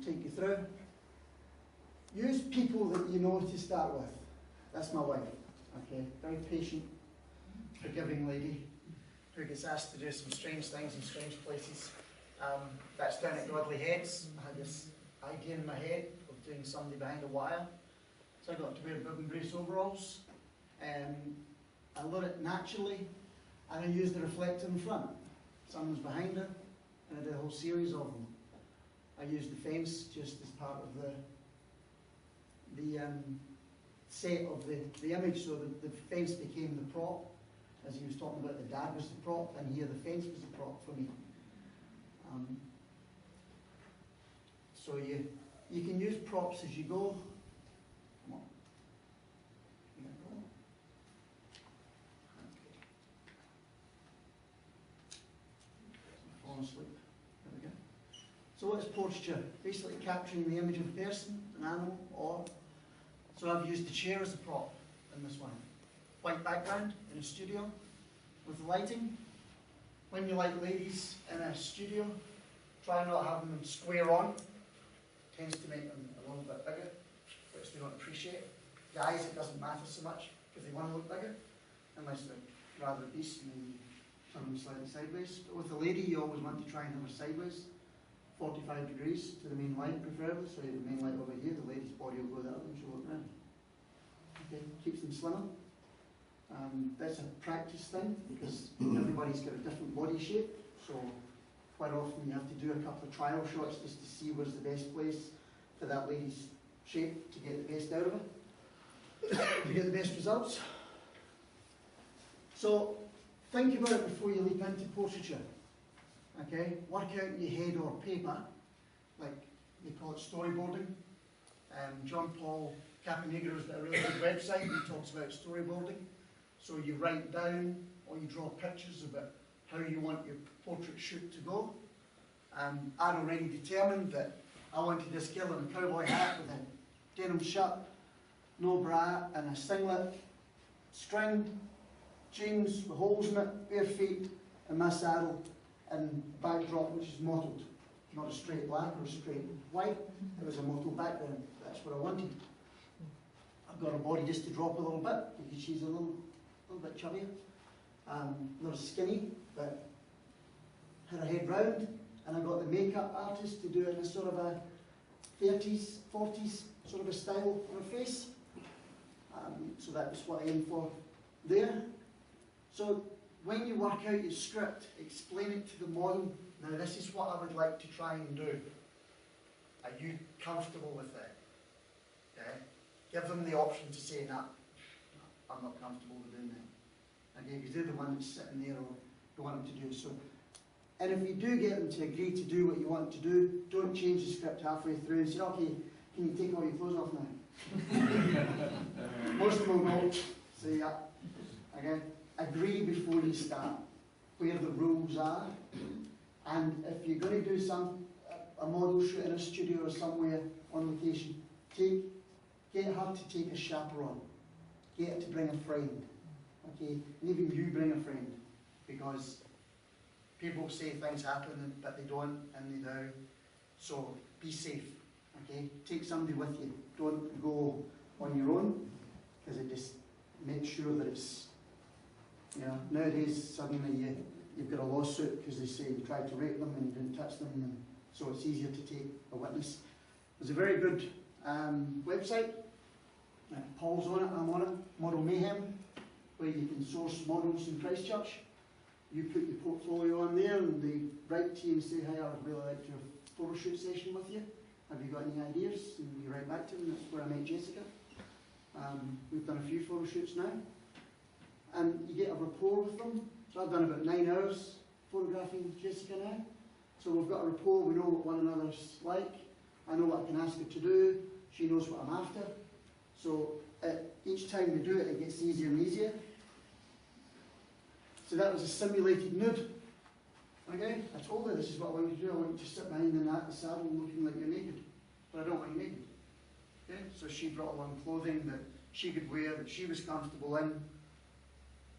take you through. Use people that you know to start with. That's my wife, okay? Very patient, forgiving lady who gets asked to do some strange things in strange places. That's down at Godly Heads. I had this idea in my head of doing somebody behind a wire. So I got to wear bib and brace overalls. I lit it naturally, and I used the reflector in front. Someone's behind her, and I did a whole series of them. I used the fence just as part of the set of the image, so the fence became the prop. As he was talking about, the dad was the prop, and here the fence was the prop for me. So you can use props as you go. Come on. Here we go. Okay. Falling asleep. There we go. So what is posture? Basically capturing the image of a person, an animal, or... So I've used the chair as a prop in this one. White background in a studio with the lighting. When you light ladies in a studio, try not to have them square on. Tends to make them a little bit bigger, which they don't appreciate. Guys, it doesn't matter so much because they want to look bigger, unless they're rather obese and then you turn them slightly sideways. But with a lady, you always want to try and have her sideways, 45 degrees to the main light preferably, so you have the main light over here, the lady's body will go that way and she'll look round. Okay, keeps them slimmer. That's a practice thing because everybody's got a different body shape, so quite often you have to do a couple of trial shots just to see where's the best place for that lady's shape to get the best out of it, to get the best results. So think about it before you leap into portraiture. Okay, work out in your head or paper, like they call it storyboarding. John Paul Caponegro's got a really good website, he talks about storyboarding. So you write down or you draw pictures about how you want your portrait shoot to go. I'd already determined that I wanted this girl in a cowboy hat with a denim shirt, no bra, and a singlet, string, jeans with holes in it, bare feet, and my saddle, and backdrop which is mottled. Not a straight black or a straight white, it was a mottled background. That's what I wanted. I've got her body just to drop a little bit because she's a little bit chubbier. Not skinny, but had her head round, and I got the makeup artist to do it in a sort of a 30s, 40s sort of a style for her face. So that was what I aimed for there. So when you work out your script, explain it to the model. Now this is what I would like to try and do. Are you comfortable with that? Okay? Give them the option to say, no, I'm not comfortable with doing that. Okay, because they're the one that's sitting there or you want them to do so. And if you do get them to agree to do what you want to do, don't change the script halfway through and say, okay, can you take all your clothes off now? Most of them will say, yeah. Okay, agree before you start where the rules are. And if you're going to do a model shoot in a studio or somewhere on location, get her to take a chaperone. Get her to bring a friend. Okay, and even you bring a friend, because people say things happen but they don't, and they do. So be safe. Okay, take somebody with you. Don't go on your own, because it just makes sure that it's, you know, nowadays suddenly you've got a lawsuit because they say you tried to rape them and you didn't touch them, and so it's easier to take a witness. There's a very good website. Paul's on it, I'm on it, Model Mayhem, where you can source models in Christchurch. You put your portfolio on there and they write to you and say, hey, I would really like to have a photo shoot session with you. Have you got any ideas? And you write back to them. That's where I met Jessica. We've done a few photo shoots now. And you get a rapport with them. So I've done about 9 hours photographing Jessica now. So we've got a rapport, we know what one another's like. I know what I can ask her to do. She knows what I'm after. So each time we do it, it gets easier and easier. So that was a simulated nude. Okay? I told her this is what I want you to do. I want you to sit behind the saddle looking like you're naked. But I don't want you naked. Okay? So she brought along clothing that she could wear, that she was comfortable in,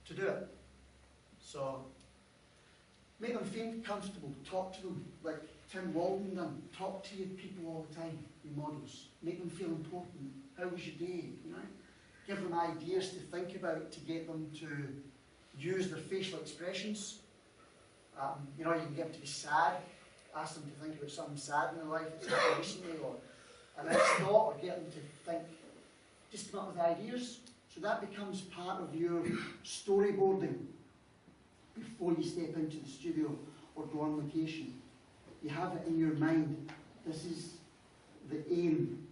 to do it. So Make them feel comfortable, talk to them, like Tim Walden done. Talk to your people all the time, your models. Make them feel important. How was your day, you know? Give them ideas to think about to get them to use their facial expressions. You know, you can get them to be sad, ask them to think about something sad in their life that's happened recently, or a nice thought, or get them to think, just come up with ideas. So that becomes part of your storyboarding before you step into the studio or go on location. You have it in your mind. This is the aim.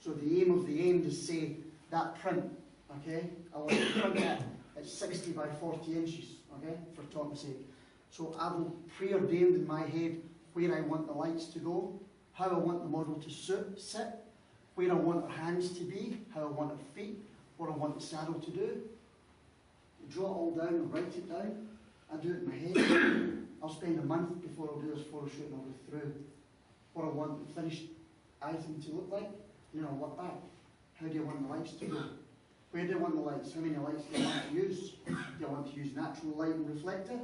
So the aim of the end is, say, that print, okay? I want to print that at 60 by 40 inches, okay, for talk's sake. So I will preordain in my head where I want the lights to go, how I want the model to sit, where I want her hands to be, how I want her feet, what I want the saddle to do. I draw it all down, I write it down, I do it in my head. I'll spend a month before I'll do this photo shoot and I'll go through what I want the finished item to look like, and then I'll work back. How do I want the lights to go? Where do I want the lights? How many lights do I want to use? Do I want to use natural light and reflector?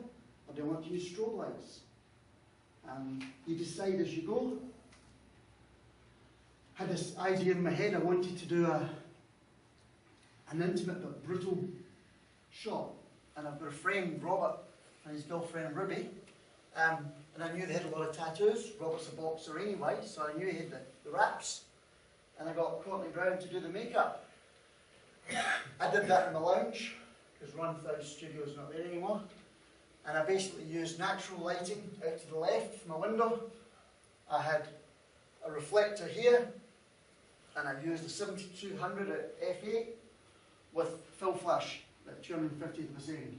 Or do I want to use strobe lights? You decide as you go. I had this idea in my head. I wanted to do an intimate but brutal shot. And I've got a friend, Robert, and his girlfriend, Ruby. And I knew they had a lot of tattoos. Robert's a boxer anyway, so I knew he had the raps. And I got Courtney Brown to do the makeup. I did that in the lounge, because Ron Thow's studio is not there anymore. And I basically used natural lighting out to the left from my window. I had a reflector here, and I used a 7200 at f8 with full flash at 250th of a second.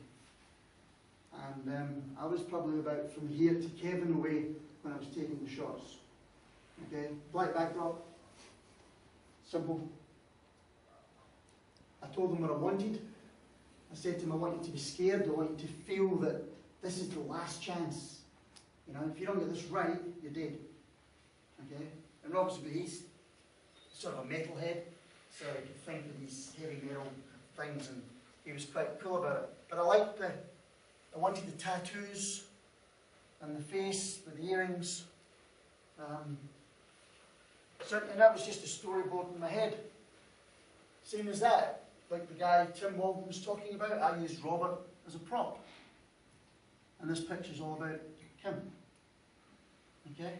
And I was probably about from here to Kevin away when I was taking the shots. Okay, black backdrop, simple. I told them what I wanted. I said to them, I want you to be scared, I want you to feel that this is the last chance. You know, if you don't get this right, you're dead. Okay? And obviously he's sort of a metalhead, so he could think of these heavy metal things, and he was quite cool about it. But I wanted the tattoos and the face with the earrings. And that was just a storyboard in my head. Same as that, like the guy Tim Walden was talking about, I used Robert as a prop. And this picture's all about Kim. Okay?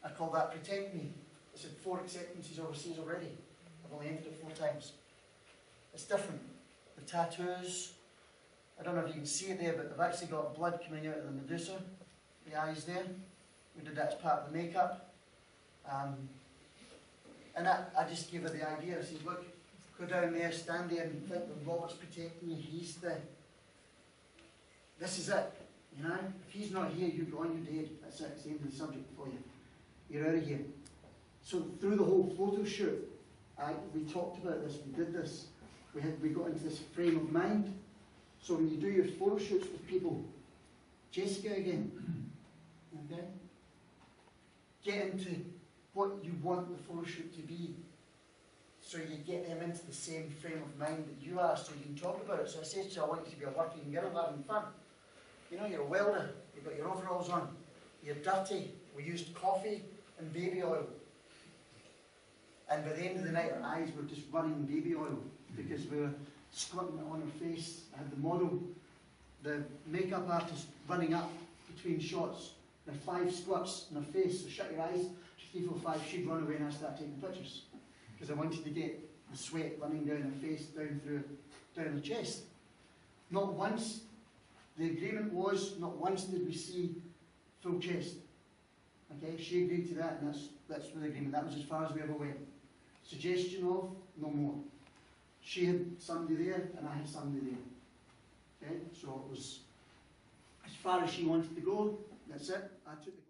I call that Protect Me. I said 4 acceptances overseas already. I've only entered it 4 times. It's different. The tattoos, I don't know if you can see it there, but they've actually got blood coming out of the Medusa, the eyes there. We did that as part of the makeup. And I just gave her the idea. I said, look, go down there, stand there and think that Robert's protecting you. He's this is it, you know? If he's not here, you're gone, you're dead. That's it, it's the end of the subject for you. You're out of here. So through the whole photo shoot, we talked about this, we did this. We got into this frame of mind. So when you do your photo shoots with people, Jessica again, okay? Get into what you want the photo shoot to be, so you get them into the same frame of mind that you are, so you can talk about it. So I said to you, I want you to be a working girl having fun. You know, you're a welder, you've got your overalls on, you're dirty, we used coffee and baby oil. And by the end of the night, our eyes were just running baby oil, because we were squirting it on her face. I had the model, the makeup artist running up between shots. There are 5 squirts in her face, so shut your eyes. 3, 4, 5, she'd run away and I start taking pictures. Because I wanted to get the sweat running down her face, down her chest. Not once, the agreement was, not once did we see full chest. Okay, she agreed to that, and that's the agreement. That was as far as we ever went. Suggestion of, no more. She had somebody there, and I had somebody there. Okay, so it was as far as she wanted to go. That's it. I took the